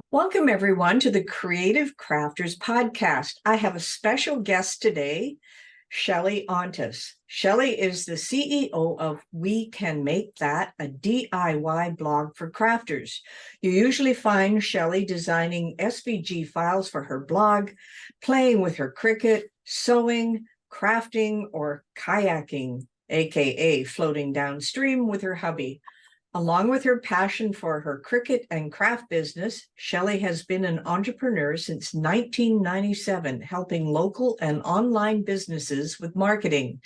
Welcome, everyone, to the Creative Crafters podcast. I have a special guest today, Chelly Ontis. Chelly is the CEO of We Can Make That, a DIY blog for crafters. You usually find Chelly designing SVG files for her blog, playing with her Cricut, sewing, crafting, or kayaking, aka floating downstream with her hubby. Along with her passion for her Cricut and craft business, Chelly has been an entrepreneur since 1997, helping local and online businesses with marketing.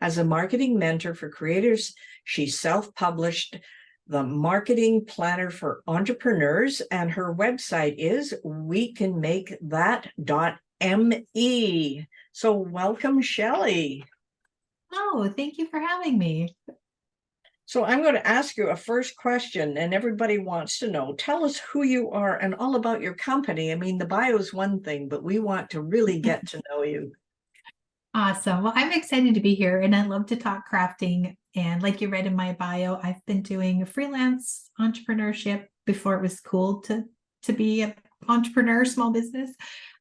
As a marketing mentor for creators, she self-published the Marketing Planner for Entrepreneurs, and her website is wecanmakethat.me. So welcome, Chelly. Oh, thank you for having me. So I'm going to ask you a first question, and everybody wants to know, tell us who you are and all about your company. I mean, the bio is one thing, but we want to really get to know you. Awesome. Well, I'm excited to be here and I love to talk crafting. And like you read in my bio, I've been doing freelance entrepreneurship before it was cool to be an entrepreneur, small business.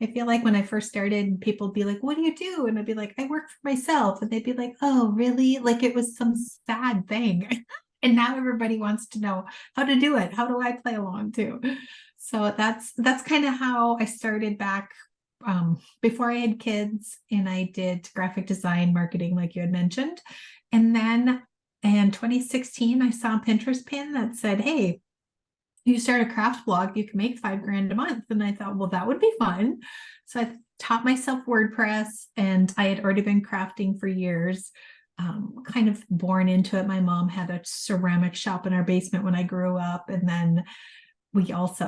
I feel like when I first started, people would be like, what do you do? And I'd be like, I work for myself. And they'd be like, oh, really? Like it was some sad thing. And now everybody wants to know how to do it. How do I play along too? So that's kind of how I started back before I had kids, and I did graphic design marketing, like you had mentioned. And then in 2016, I saw a Pinterest pin that said, hey, you start a craft blog, you can make $5,000 a month. And I thought, well, that would be fun. So I taught myself WordPress, and I had already been crafting for years, kind of born into it. My mom had a ceramic shop in our basement when I grew up. And then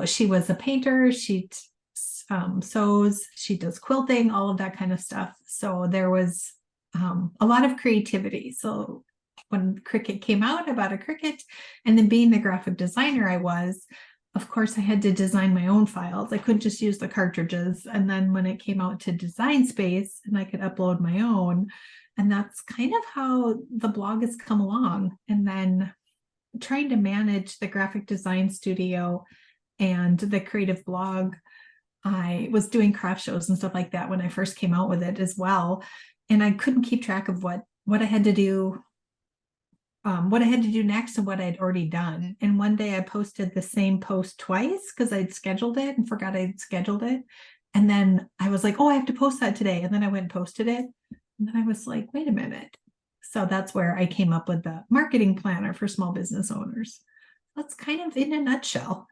she was a painter. She sews, she does quilting, all of that kind of stuff. So there was a lot of creativity. So when Cricut came out, I bought a Cricut, and then being the graphic designer of course, I had to design my own files. I couldn't just use the cartridges. And then when it came out to Design Space, and I could upload my own, and that's kind of how the blog has come along. And then trying to manage the graphic design studio and the creative blog, I was doing craft shows and stuff like that when I first came out with it as well. And I couldn't keep track of what I had to do, next and what I'd already done. And one day I posted the same post twice because I'd scheduled it and forgot I'd scheduled it. And then I was like, oh, I have to post that today. And then I went and posted it. And then I was like, wait a minute. So that's where I came up with the marketing planner for small business owners. That's kind of in a nutshell.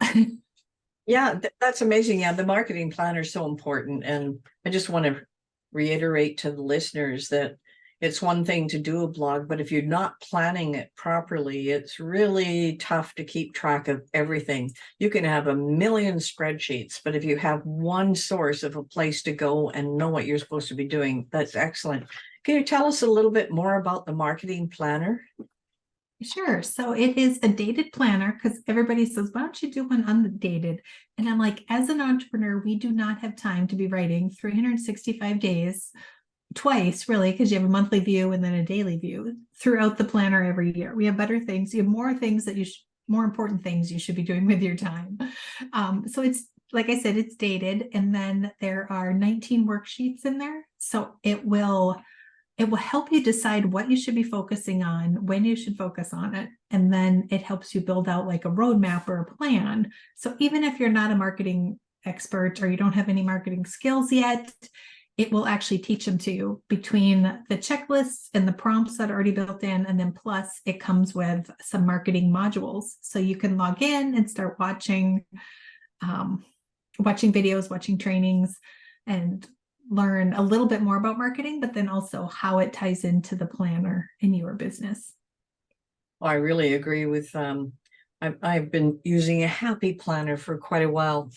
Yeah, that's amazing. Yeah, the marketing planner is so important. And I just want to reiterate to the listeners that it's one thing to do a blog, but if you're not planning it properly, it's really tough to keep track of everything. You can have a million spreadsheets, but if you have one source of a place to go and know what you're supposed to be doing, that's excellent. Can you tell us a little bit more about the marketing planner? Sure. So it is a dated planner because everybody says, why don't you do one undated? And I'm like, as an entrepreneur, we do not have time to be writing 365 days twice, really, because you have a monthly view and then a daily view throughout the planner every year. We have better things. You have more things that more important things you should be doing with your time. So it's, like I said, it's dated. And then there are 19 worksheets in there. So it will help you decide what you should be focusing on, when you should focus on it. And then it helps you build out like a roadmap or a plan. So even if you're not a marketing expert or you don't have any marketing skills yet, it will actually teach them to you between the checklists and the prompts that are already built in. And then plus it comes with some marketing modules. So you can log in and start watching videos, watching trainings, and learn a little bit more about marketing, but then also how it ties into the planner in your business. I really agree with I've been using a happy planner for quite a while,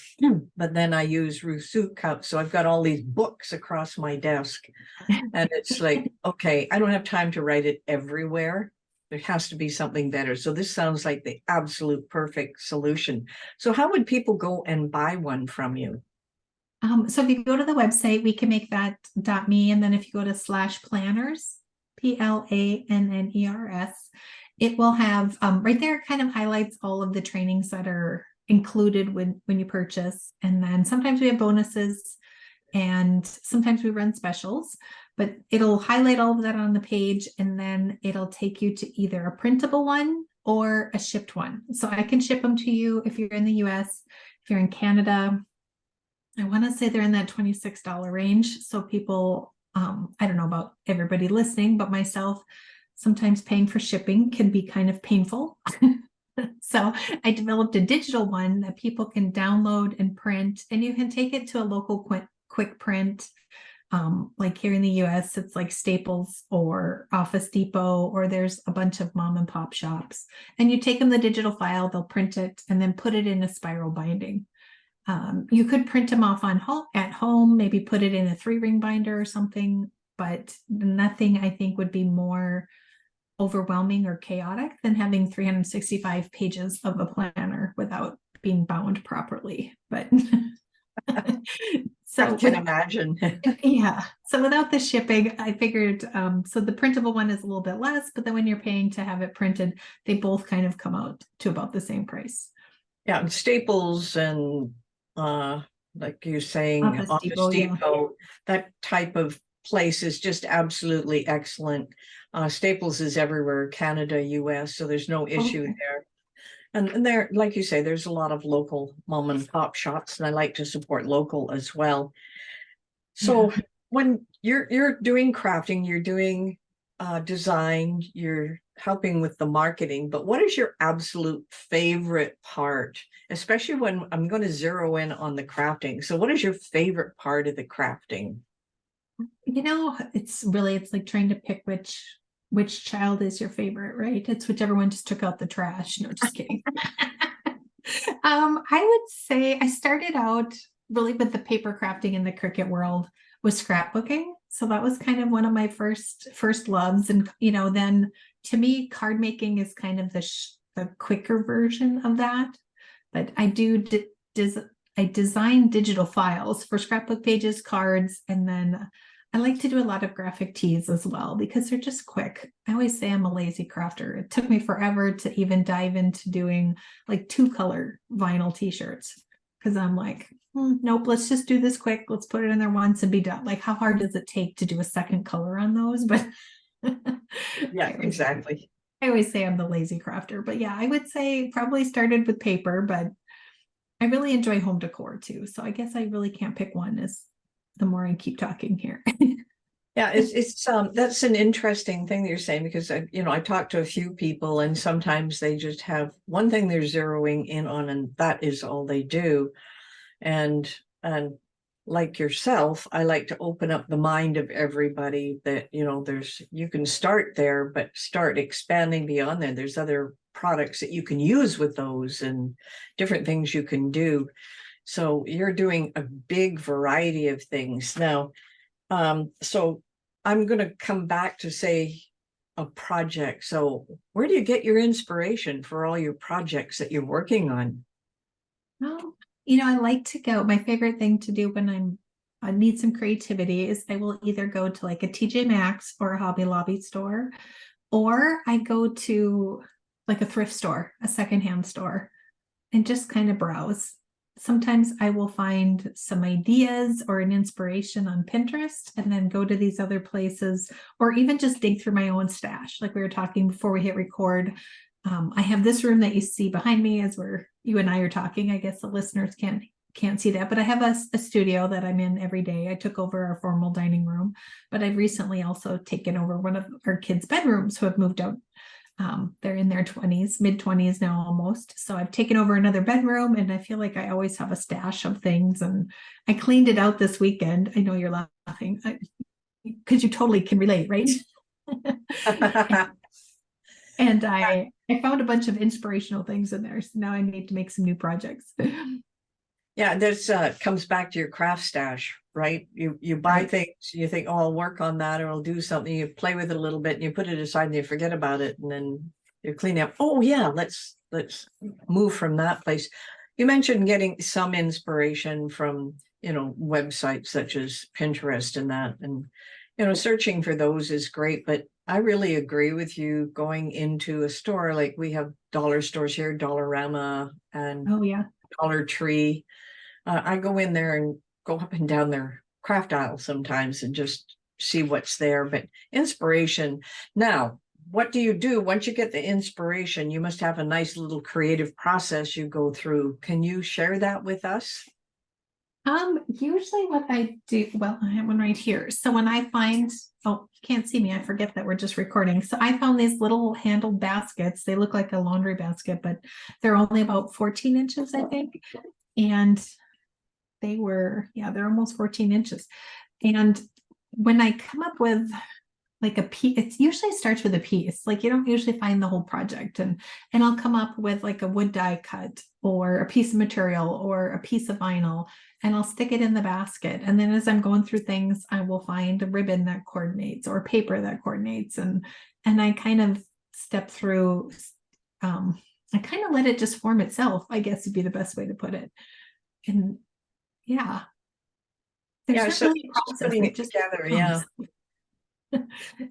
but then I use Rousseau cups. So I've got all these books across my desk, and it's like, okay, I don't have time to write it everywhere. There has to be something better. So this sounds like the absolute perfect solution. So how would people go and buy one from you? So if you go to the website, we can make that.me. And then if you go to /planners, PLANNERS, it will have right there, it kind of highlights all of the trainings that are included when you purchase. And then sometimes we have bonuses and sometimes we run specials, but it'll highlight all of that on the page and then it'll take you to either a printable one or a shipped one. So I can ship them to you if you're in the US, if you're in Canada. I want to say they're in that $26 range. So people, I don't know about everybody listening, but myself, sometimes paying for shipping can be kind of painful. So I developed a digital one that people can download and print, and you can take it to a local quick print. Like here in the US, it's like Staples or Office Depot, or there's a bunch of mom and pop shops. And you take them the digital file, they'll print it and then put it in a spiral binding. You could print them off at home, maybe put it in a 3-ring binder or something, but nothing I think would be more overwhelming or chaotic than having 365 pages of a planner without being bound properly. But so I can imagine. Yeah. So without the shipping, I figured, so the printable one is a little bit less, but then when you're paying to have it printed, they both kind of come out to about the same price. Yeah, and Staples and like you're saying, Office Depot, yeah. That type of place is just absolutely excellent. Staples is everywhere, Canada, US, so there's no issue there. And there, like you say, there's a lot of local mom and pop shops, and I like to support local as well. So when you're doing crafting, you're doing design, you're helping with the marketing, but what is your absolute favorite part, especially when I'm going to zero in on the crafting? So what is your favorite part of the crafting? It's like trying to pick which child is your favorite, right? It's whichever one just took out the trash. No, just kidding. I would say I started out really with the paper crafting in the Cricut world with scrapbooking. So that was kind of one of my first loves. And, then to me, card making is kind of the quicker version of that. But I do I design digital files for scrapbook pages, cards, and then I like to do a lot of graphic tees as well because they're just quick. I always say I'm a lazy crafter. It took me forever to even dive into doing like 2-color vinyl t-shirts because I'm like, nope, let's just do this quick. Let's put it in there once and be done. Like, how hard does it take to do a second color on those? But yeah, exactly. I always say I'm the lazy crafter, but yeah, I would say probably started with paper, but I really enjoy home decor too. So I guess I really can't pick one as the more I keep talking here. Yeah, it's that's an interesting thing that you're saying because I talk to a few people and sometimes they just have one thing they're zeroing in on and that is all they do. And like yourself, I like to open up the mind of everybody that, you can start there, but start expanding beyond there. There's other products that you can use with those and different things you can do. So you're doing a big variety of things now. So I'm going to come back to say a project. So where do you get your inspiration for all your projects that you're working on? Well, I like to go. My favorite thing to do when I need some creativity is I will either go to like a TJ Maxx or a Hobby Lobby store, or I go to like a thrift store, a secondhand store, and just kind of browse. Sometimes I will find some ideas or an inspiration on Pinterest and then go to these other places or even just dig through my own stash. Like we were talking before we hit record. I have this room that you see behind me as you and I are talking. I guess the listeners can't see that, but I have a studio that I'm in every day. I took over our formal dining room, but I've recently also taken over one of our kids' bedrooms who have moved out. They're in their 20s, mid-20s now almost. So I've taken over another bedroom and I feel like I always have a stash of things. And I cleaned it out this weekend. I know you're laughing because you totally can relate, right? And I found a bunch of inspirational things in there. So now I need to make some new projects. Yeah, this comes back to your craft stash, right? You buy things, you think, oh, I'll work on that or I'll do something. You play with it a little bit and you put it aside and you forget about it. And then you clean up. Oh yeah, let's move from that place. You mentioned getting some inspiration from, websites such as Pinterest and that. And, searching for those is great. But I really agree with you. Going into a store, like we have dollar stores here, Dollarama and Oh yeah. Dollar Tree. I go in there and go up and down their craft aisle sometimes and just see what's there. But inspiration. Now, what do you do once you get the inspiration? You must have a nice little creative process you go through. Can you share that with us? Usually what I do, well, I have one right here. So when I find, oh, you can't see me, I forget that we're just recording. So I found these little handled baskets. They look like a laundry basket, but they're only about 14 inches, I think. And they're almost 14 inches. And when I come up with like a piece, it usually starts with a piece. Like you don't usually find the whole project, and I'll come up with like a wood die cut or a piece of material or a piece of vinyl, and I'll stick it in the basket. And then as I'm going through things, I will find a ribbon that coordinates or paper that coordinates, and I kind of step through. I kind of let it just form itself, I guess would be the best way to put it. And yeah, there's Yeah, not so really a just process. putting It it just together, yeah. comes.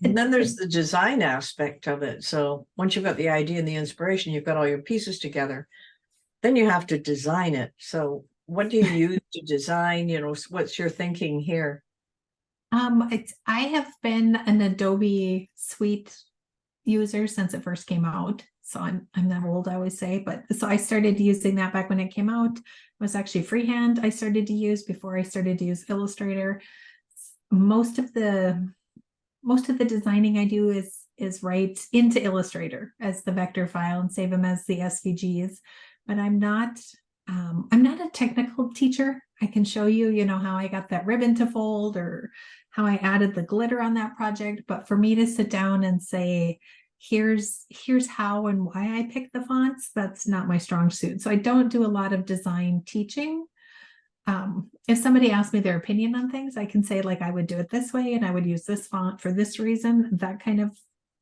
And then there's the design aspect of it. So once you've got the idea and the inspiration, you've got all your pieces together, then you have to design it. So what do you use to design? What's your thinking here? I have been an Adobe Suite user since it first came out. So I'm that old, I always say. But so I started using that back when it came out. It was actually freehand I started to use before I started to use Illustrator. Most of the designing I do is right into Illustrator as the vector file and save them as the SVGs. But I'm not a technical teacher. I can show you, how I got that ribbon to fold or how I added the glitter on that project. But for me to sit down and say, here's how and why I picked the fonts, that's not my strong suit. So I don't do a lot of design teaching. If somebody asks me their opinion on things, I can say like I would do it this way and I would use this font for this reason, that kind of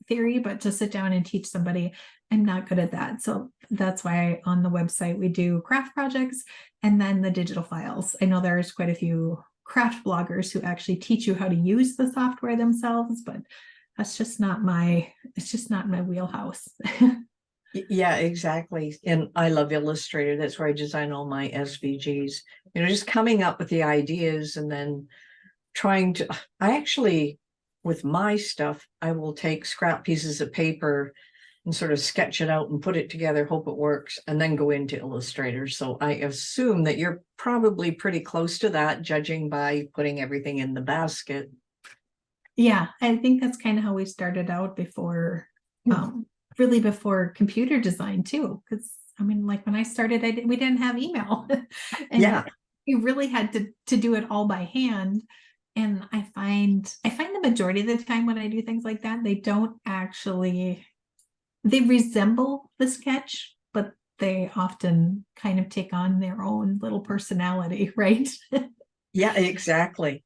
theory. But to sit down and teach somebody, I'm not good at that. So that's why on the website we do craft projects and then the digital files. I know there's quite a few craft bloggers who actually teach you how to use the software themselves, but it's just not my wheelhouse. Yeah, exactly. And I love Illustrator. That's where I design all my SVGs. Just coming up with the ideas and then I actually, with my stuff, I will take scrap pieces of paper and sort of sketch it out and put it together, hope it works, and then go into Illustrator. So I assume that you're probably pretty close to that, judging by putting everything in the basket. Yeah, I think that's kind of how we started out before, really before computer design too. Because I mean, like when I started, we didn't have email, and Yeah. you really had to do it all by hand. And I find the majority of the time when I do things like that, they resemble the sketch, but they often kind of take on their own little personality, right? Yeah, exactly.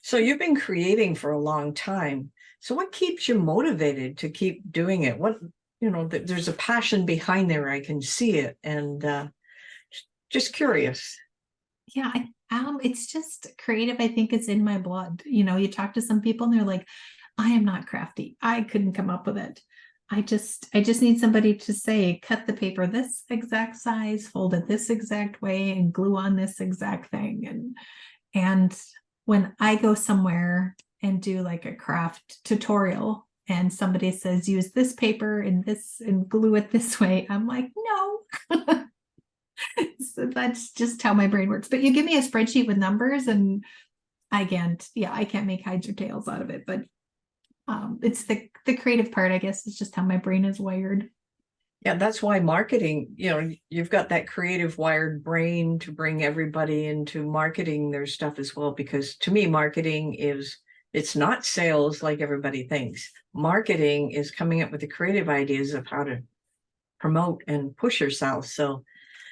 So you've been creating for a long time. So what keeps you motivated to keep doing it? There's a passion behind there. I can see it. And just curious. Yeah, it's just creative. I think it's in my blood. You talk to some people and they're like, I am not crafty. I couldn't come up with it. I just need somebody to say, cut the paper this exact size, fold it this exact way, and glue on this exact thing. And when I go somewhere and do like a craft tutorial and somebody says, use this paper and glue it this way, I'm like, no. So that's just how my brain works. But you give me a spreadsheet with numbers and I can't make heads or tails out of it. But it's the creative part, I guess. It's just how my brain is wired. Yeah, that's why marketing, you've got that creative wired brain to bring everybody into marketing their stuff as well. Because to me, it's not sales like everybody thinks. Marketing is coming up with the creative ideas of how to promote and push yourself. So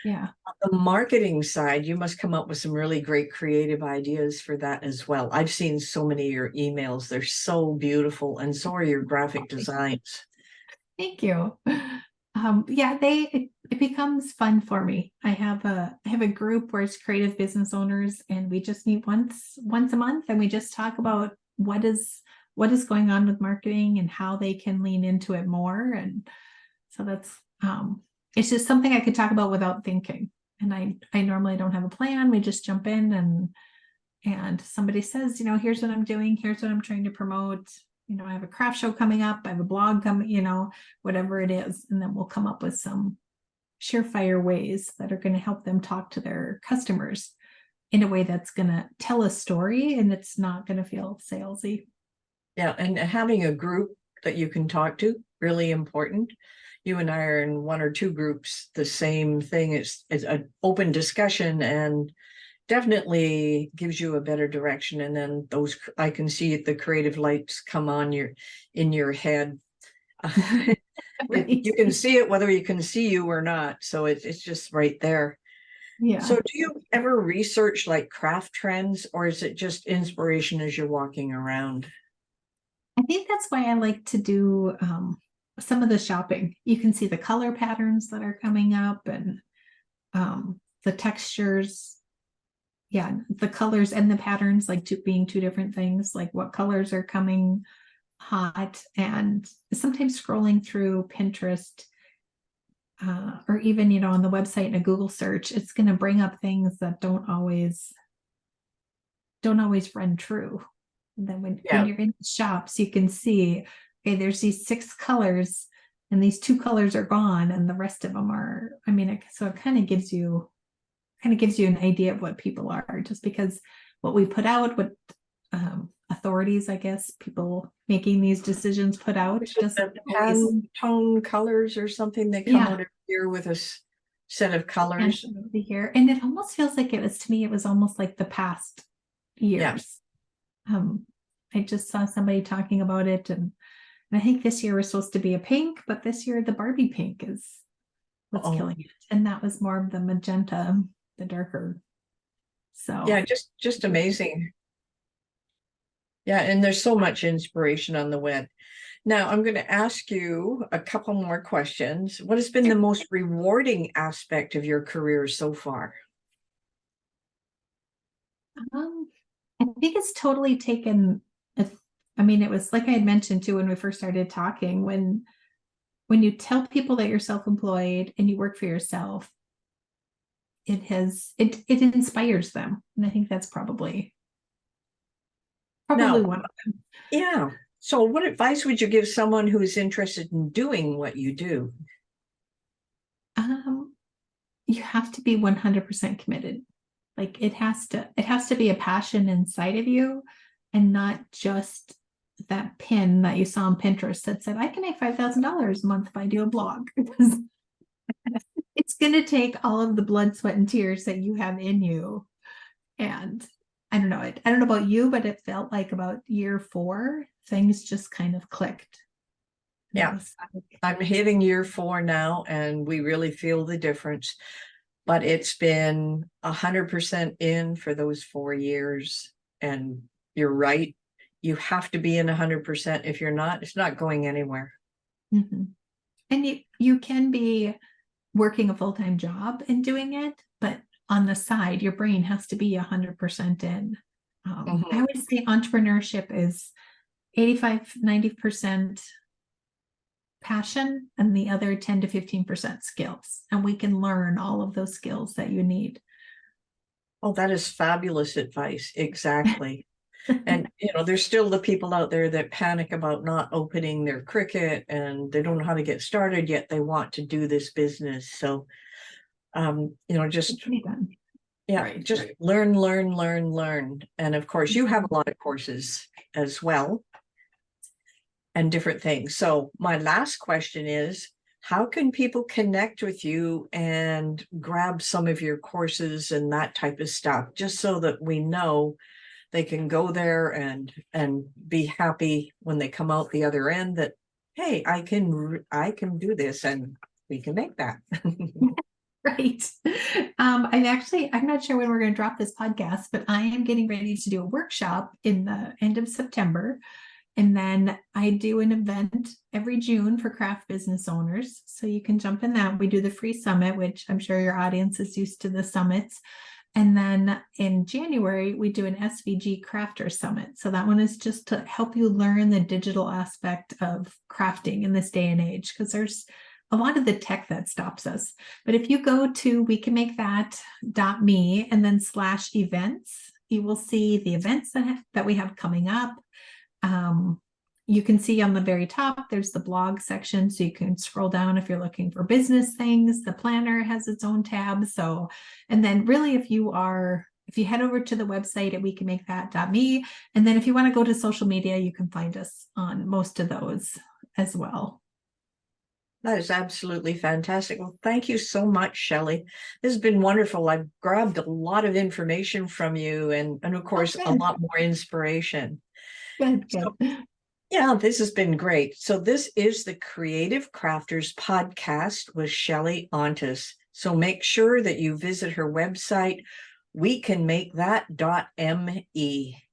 Yeah. on the marketing side, you must come up with some really great creative ideas for that as well. I've seen so many of your emails. They're so beautiful. And so are your graphic designs. Thank you. Yeah, it becomes fun for me. I have a group where it's creative business owners, and we just meet once a month, and we just talk about what what is going on with marketing and how they can lean into it more. And so that's it's just something I could talk about without thinking. And I normally don't have a plan. We just jump in and somebody says, here's what I'm doing, here's what I'm trying to promote. I have a craft show coming up, I have a blog coming, whatever it is. And then we'll come up with some surefire ways that are going to help them talk to their customers in a way that's going to tell a story and it's not going to feel salesy. Yeah, and having a group that you can talk to, really important. You and I are in one or two groups, the same thing. It's an open discussion and definitely gives you a better direction. And then I can see the creative lights come on in your head. Right. You can see it whether you can see you or not. So it's just right there. Yeah. So do you ever research like craft trends, or is it just inspiration as you're walking around? I think that's why I like to do some of the shopping. You can see the color patterns that are coming up and the textures. Yeah, the colors and the patterns, like being two different things, like what colors are coming hot. And sometimes scrolling through Pinterest or even, on the website in a Google search, it's going to bring up things that don't always run true. And then when you're in the shops, you can see, okay, there's these 6 colors and these 2 colors are gone and the rest of them are, so it kind of gives you an idea of what people are, just because what we put out, what authorities, I guess, people making these decisions put out. Just tone colors or something, they come out every year with a set of colors. Here. And it almost feels like it was almost like the past years. Yeah. I just saw somebody talking about it, and I think this year was supposed to be a pink, but this year the Barbie pink is what's killing it. And that was more of the magenta, the darker. So yeah, just amazing. Yeah, and there's so much inspiration on the web. Now I'm going to ask you a couple more questions. What has been the most rewarding aspect of your career so far? I think it's totally taken. It was like I had mentioned too when we first started talking, when you tell people that you're self-employed and you work for yourself, it inspires them. And I think that's probably one of them. Yeah. So what advice would you give someone who is interested in doing what you do? You have to be 100% committed. Like it has to be a passion inside of you, and not just that pin that you saw on Pinterest that said, I can make $5,000 a month if I do a blog. It's going to take all of the blood, sweat, and tears that you have in you. And I don't know about you, but it felt like about year 4, things just kind of clicked. Yeah, I'm hitting year 4 now, and we really feel the difference. But it's been 100% in for those 4 years. And you're right. You have to be in 100%. If you're not, it's not going anywhere. Mm-hmm. And you can be working a full-time job and doing it, but on the side, your brain has to be 100% in. I always say entrepreneurship is 85-90% passion and the other 10 to 15% skills. And we can learn all of those skills that you need. Oh, that is fabulous advice. Exactly. And, there's still the people out there that panic about not opening their Cricut, and they don't know how to get started, yet they want to do this business. So, just learn. And of course, you have a lot of courses as well and different things. So my last question is, how can people connect with you and grab some of your courses and that type of stuff, just so that we know they can go there and be happy when they come out the other end that, hey, I can do this and we can make that. Right. I'm not sure when we're going to drop this podcast, but I am getting ready to do a workshop in the end of September. And then I do an event every June for craft business owners. So you can jump in that. We do the free summit, which I'm sure your audience is used to the summits. And then in January, we do an SVG Crafter Summit. So that one is just to help you learn the digital aspect of crafting in this day and age, because there's a lot of the tech that stops us. But if you go to wecanmakethat.me and then /events, you will see the events that we have coming up. You can see on the very top, there's the blog section. So you can scroll down if you're looking for business things. The planner has its own tab. So, and then really if you head over to the website at wecanmakethat.me, and then if you want to go to social media, you can find us on most of those as well. That is absolutely fantastic. Well, thank you so much, Chelly. This has been wonderful. I've grabbed a lot of information from you and of course, a lot more inspiration. Good. So, yeah, this has been great. So this is the Creative Crafters podcast with Chelly Ontis. So make sure that you visit her website, wecanmakethat.me.